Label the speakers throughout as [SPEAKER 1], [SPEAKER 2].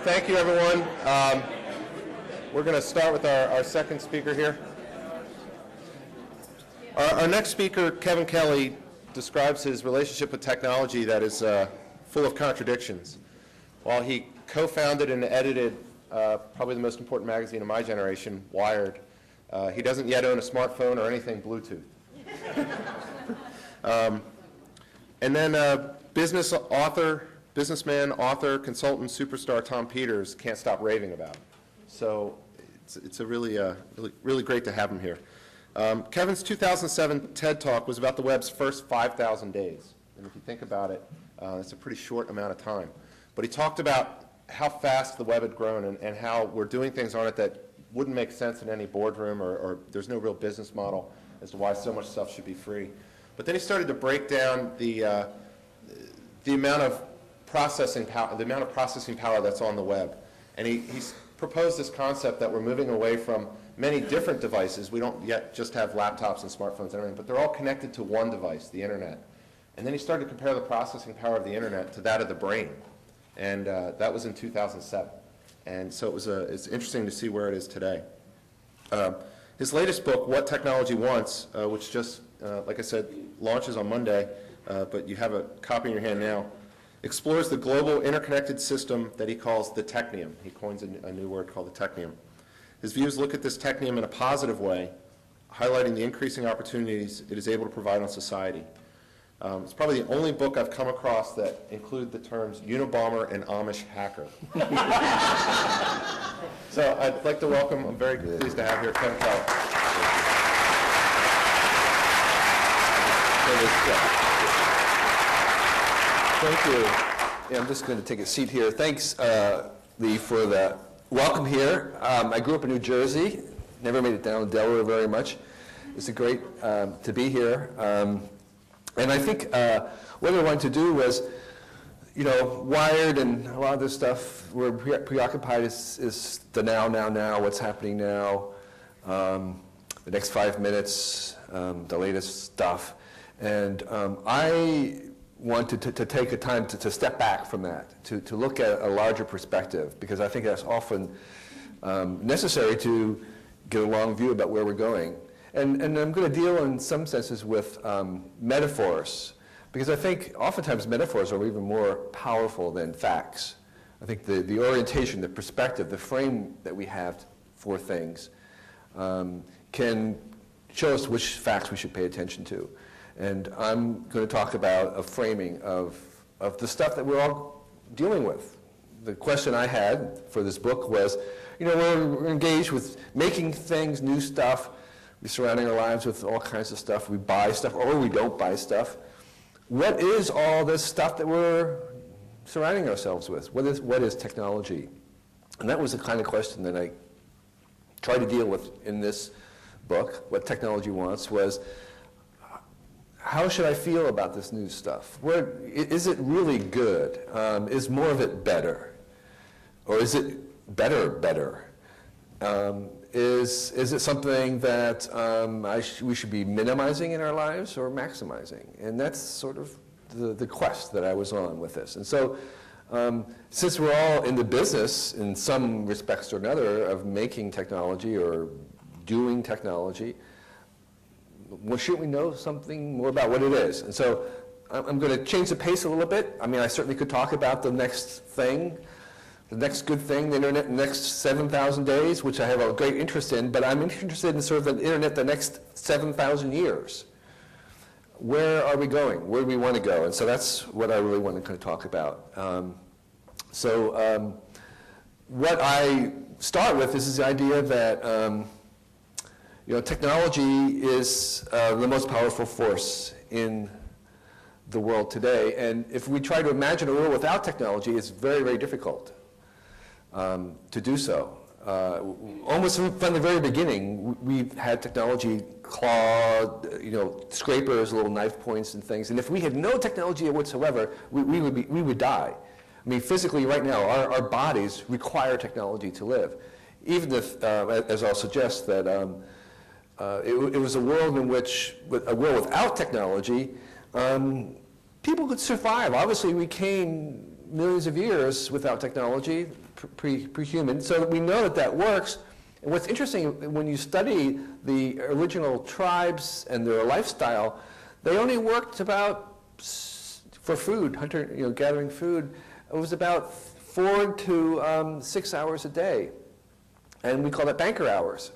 [SPEAKER 1] Thank you, everyone. We're going to start with our second speaker here. Our next speaker, Kevin Kelly, describes his relationship with technology that is full of contradictions. While he co-founded and edited probably the most important magazine of my generation, Wired, he doesn't yet own a smartphone or anything Bluetooth. And then businessman, author, consultant, superstar Tom Peters can't stop raving about him. So it's a really great to have him here. Kevin's 2007 TED Talk was about the web's first 5,000 days. And if you think about it, it's a pretty short amount of time. But he talked about how fast the web had grown and how we're doing things on it that wouldn't make sense in any boardroom, or there's no real business model as to why so much stuff should be free. But then he started to break down the amount of processing power that's on the web. And he proposed this concept that we're moving away from many different devices. We don't yet just have laptops and smartphones and everything, but they're all connected to one device, the internet. And then he started to compare the processing power of the internet to that of the brain. And that was in 2007. And so it's interesting to see where it is today. His latest book, What Technology Wants, which just, like I said, launches on Monday, but you have a copy in your hand now, explores the global interconnected system that he calls the technium. He coins a new word called the technium. His views look at this technium in a positive way, highlighting the increasing opportunities it is able to provide on society. It's probably the only book I've come across that include the terms Unabomber and Amish hacker. So I'd like to welcome, I'm very pleased to have here, Kevin Kelly.
[SPEAKER 2] Thank you. Yeah, I'm just going to take a seat here. Thanks, Lee, for the welcome here. I grew up in New Jersey, never made it down to Delaware very much. It's great to be here. And I think what I wanted to do was, Wired and a lot of this stuff, we're preoccupied is the now, what's happening now, the next 5 minutes, the latest stuff. And I wanted to take a time to step back from that, to look at a larger perspective, because I think that's often necessary to get a long view about where we're going. And I'm going to deal in some senses with metaphors, because I think oftentimes metaphors are even more powerful than facts. I think the orientation, the perspective, the frame that we have for things can show us which facts we should pay attention to. And I'm going to talk about a framing of the stuff that we're all dealing with. The question I had for this book was, we're engaged with making things, new stuff. We're surrounding our lives with all kinds of stuff. We buy stuff or we don't buy stuff. What is all this stuff that we're surrounding ourselves with? What is technology? And that was the kind of question that I tried to deal with in this book. What Technology Wants was, how should I feel about this new stuff? Is it really good? Is more of it better? Or is it better? Is it something that we should be minimizing in our lives or maximizing? And that's sort of the quest that I was on with this. And so since we're all in the business, in some respects or another, of making technology or doing technology, well, shouldn't we know something more about what it is? And so I'm going to change the pace a little bit. I mean, I certainly could talk about the next thing, the next good thing, the internet, the next 7,000 days, which I have a great interest in, but I'm interested in sort of the internet the next 7,000 years. Where are we going? Where do we want to go? And so that's what I really want to kind of talk about. What I start with is the idea that technology is the most powerful force in the world today. And if we try to imagine a world without technology, it's very, very difficult to do so. Almost from the very beginning, we've had technology, claw, scrapers, little knife points and things. And if we had no technology whatsoever, we would die. I mean, physically right now, our bodies require technology to live. Even if, as I'll suggest, that it was a world in which, a world without technology, people could survive. Obviously, we came millions of years without technology. pre-human, so we know that that works. And what's interesting, when you study the original tribes and their lifestyle, they only worked about, for food, gathering food, it was about 4 to 6 hours a day. And we call that banker hours.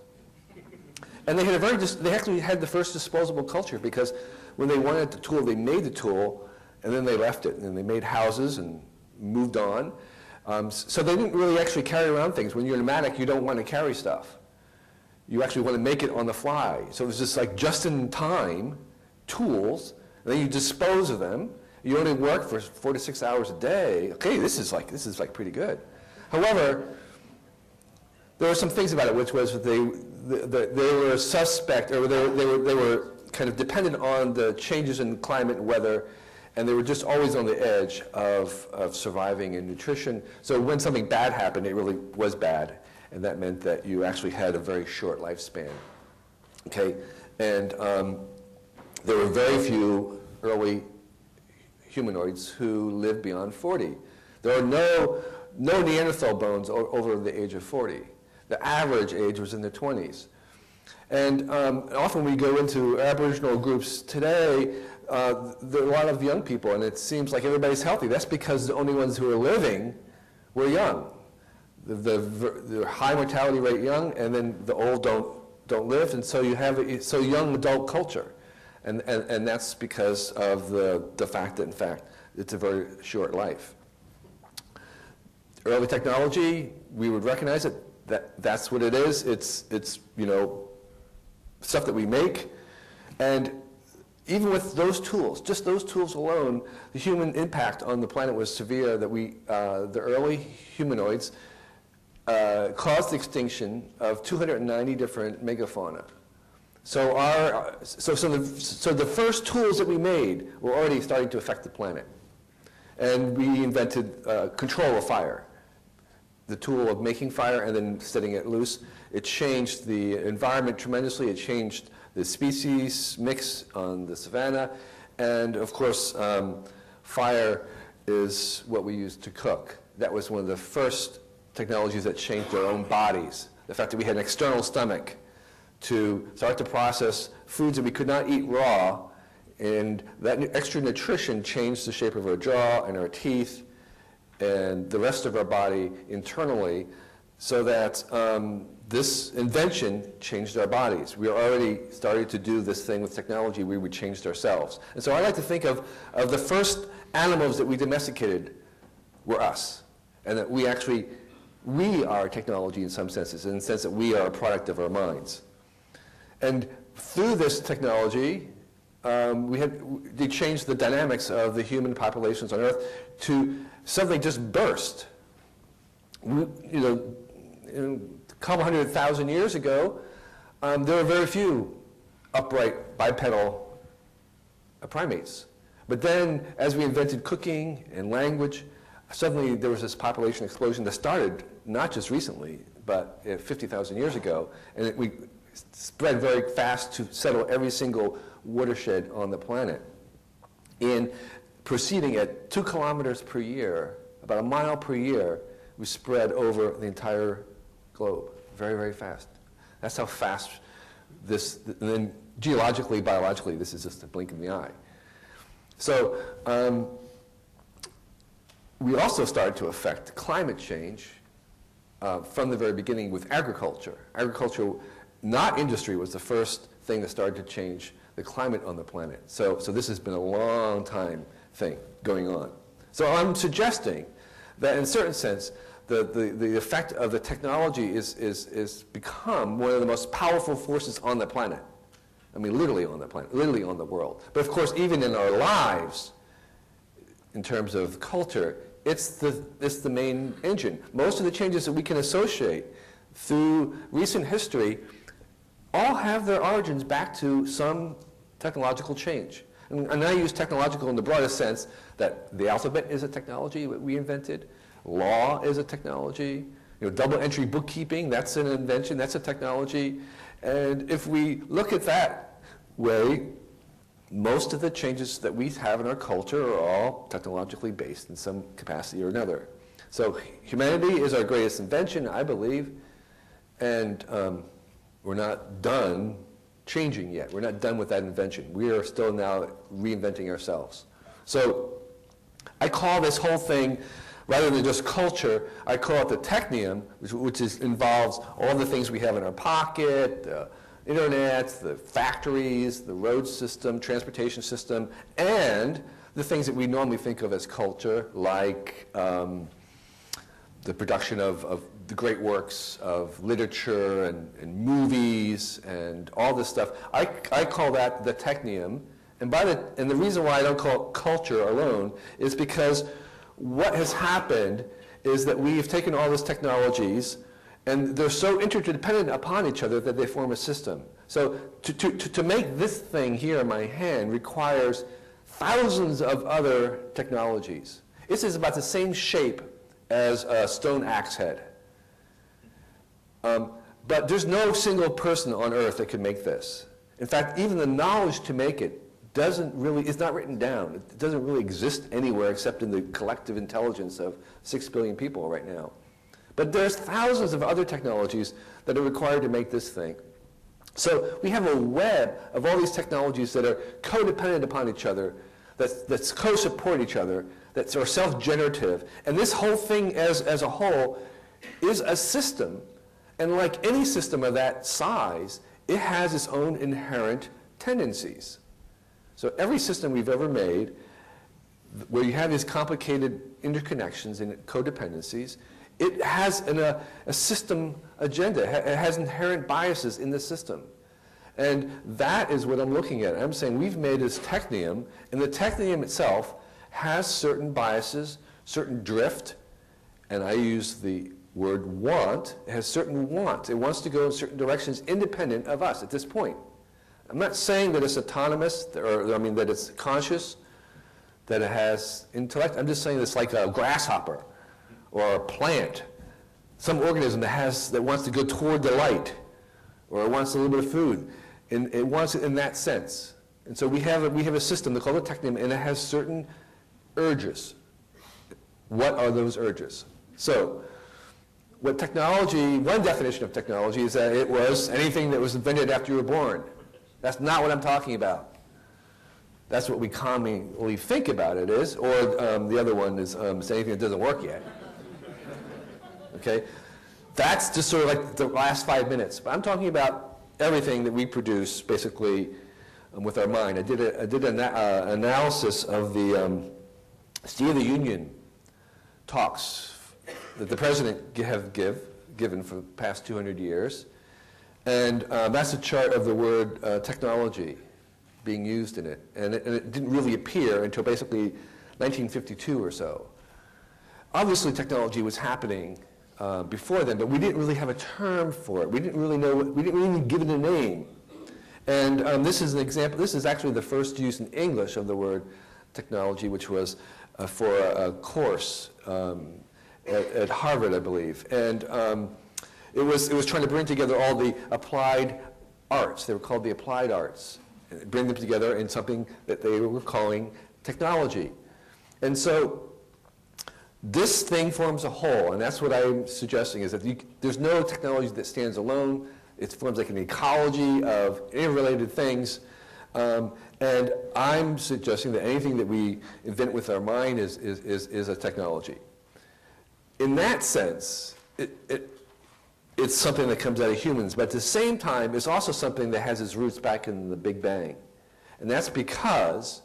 [SPEAKER 2] And they had they actually had the first disposable culture, because when they wanted the tool, they made the tool, and then they left it, and they made houses and moved on. So they didn't really actually carry around things. When you're nomadic, you don't want to carry stuff. You actually want to make it on the fly. So it was just like just-in-time tools, and then you dispose of them. You only work for 4 to 6 hours a day. Okay, this is like pretty good. However, there were some things about it, which was that they were suspect, or they were kind of dependent on the changes in climate and weather, and they were just always on the edge of surviving and nutrition. So when something bad happened, it really was bad, and that meant that you actually had a very short lifespan. Okay, and there were very few early humanoids who lived beyond 40. There are no Neanderthal bones over the age of 40. The average age was in the 20s. And often we go into Aboriginal groups today, there are a lot of young people, and it seems like everybody's healthy. That's because the only ones who are living were young. The high mortality rate young, and then the old don't live, and so you have a young adult culture. And that's because of the fact that, in fact, it's a very short life. Early technology, we would recognize it. That's what it is. It's stuff that we make. And even with those tools, just those tools alone, the human impact on the planet was severe, that the early humanoids caused the extinction of 290 different megafauna. So the first tools that we made were already starting to affect the planet. And we invented control of fire, the tool of making fire and then setting it loose. It changed the environment tremendously. It changed the species mix on the savanna. And of course, fire is what we use to cook. That was one of the first technologies that changed our own bodies. The fact that we had an external stomach to start to process foods that we could not eat raw, and that extra nutrition changed the shape of our jaw and our teeth and the rest of our body internally, so that this invention changed our bodies. We already started to do this thing with technology where we changed ourselves. And so I like to think of the first animals that we domesticated were us, and that we are technology in some senses, in the sense that we are a product of our minds. And through this technology, they changed the dynamics of the human populations on Earth to suddenly just burst. A couple 100,000 years ago, there were very few upright bipedal primates. But then, as we invented cooking and language, suddenly there was this population explosion that started not just recently, but 50,000 years ago, and we spread very fast to settle every single watershed on the planet. In proceeding at 2 kilometers per year, about a mile per year, we spread over the entire globe, very, very fast. That's how fast this, and then geologically, biologically, this is just a blink in the eye. So we also started to affect climate change from the very beginning with agriculture. Agriculture, not industry, was the first thing that started to change the climate on the planet. So this has been a long time thing going on. So I'm suggesting that in a certain sense, the effect of the technology is become one of the most powerful forces on the planet. I mean, literally on the planet, literally on the world. But of course, even in our lives, in terms of culture, it's the main engine. Most of the changes that we can associate through recent history all have their origins back to some technological change. And I use technological in the broadest sense that the alphabet is a technology that we invented, law is a technology, double entry bookkeeping, that's an invention, that's a technology. And if we look at that way, most of the changes that we have in our culture are all technologically based in some capacity or another. So humanity is our greatest invention, I believe, and we're not done changing yet. We're not done with that invention. We are still now reinventing ourselves. So I call this whole thing, rather than just culture, I call it the technium, which involves all the things we have in our pocket, the internet, the factories, the road system, transportation system, and the things that we normally think of as culture, like the production of the great works of literature and movies and all this stuff. I call that the technium. And the reason why I don't call it culture alone is because what has happened is that we've taken all these technologies and they're so interdependent upon each other that they form a system. So to make this thing here in my hand requires thousands of other technologies. This is about the same shape as a stone axe head. But there's no single person on earth that could make this. In fact, even the knowledge to make it it's not written down. It doesn't really exist anywhere except in the collective intelligence of 6 billion people right now. But there's thousands of other technologies that are required to make this thing. So we have a web of all these technologies that are codependent upon each other, that co-support each other, that are self-generative. And this whole thing as a whole is a system. And like any system of that size, it has its own inherent tendencies. So every system we've ever made, where you have these complicated interconnections and codependencies, it has a system agenda. It has inherent biases in the system. And that is what I'm looking at. I'm saying we've made this technium, and the technium itself has certain biases, certain drift, and I use the word want. It has certain want. It wants to go in certain directions independent of us at this point. I'm not saying that it's autonomous, that it's conscious, that it has intellect. I'm just saying it's like a grasshopper or a plant, some organism that wants to go toward the light, or it wants a little bit of food. And it wants it in that sense. And so we have a system called a technium, and it has certain urges. What are those urges? So one definition of technology is that it was anything that was invented after you were born. That's not what I'm talking about. That's what we commonly think about it is, or the other one is anything that doesn't work yet. Okay? That's just sort of like the last 5 minutes. But I'm talking about everything that we produce, basically, with our mind. I did an analysis of the State of the Union talks that the President have given for the past 200 years. And that's a chart of the word technology being used in it. And it didn't really appear until basically 1952 or so. Obviously, technology was happening before then, but we didn't really have a term for it. We didn't really know, we didn't even give it a name. And this is an example. This is actually the first use in English of the word technology, which was for a course at Harvard, I believe. And it was trying to bring together all the applied arts. They were called the applied arts. Bring them together in something that they were calling technology. And so this thing forms a whole, and that's what I'm suggesting, is that there's no technology that stands alone. It forms like an ecology of interrelated things. And I'm suggesting that anything that we invent with our mind is a technology. In that sense, it's something that comes out of humans, but at the same time, it's also something that has its roots back in the Big Bang. And that's because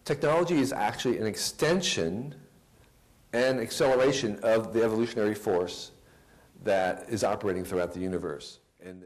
[SPEAKER 2] technology is actually an extension and acceleration of the evolutionary force that is operating throughout the universe. And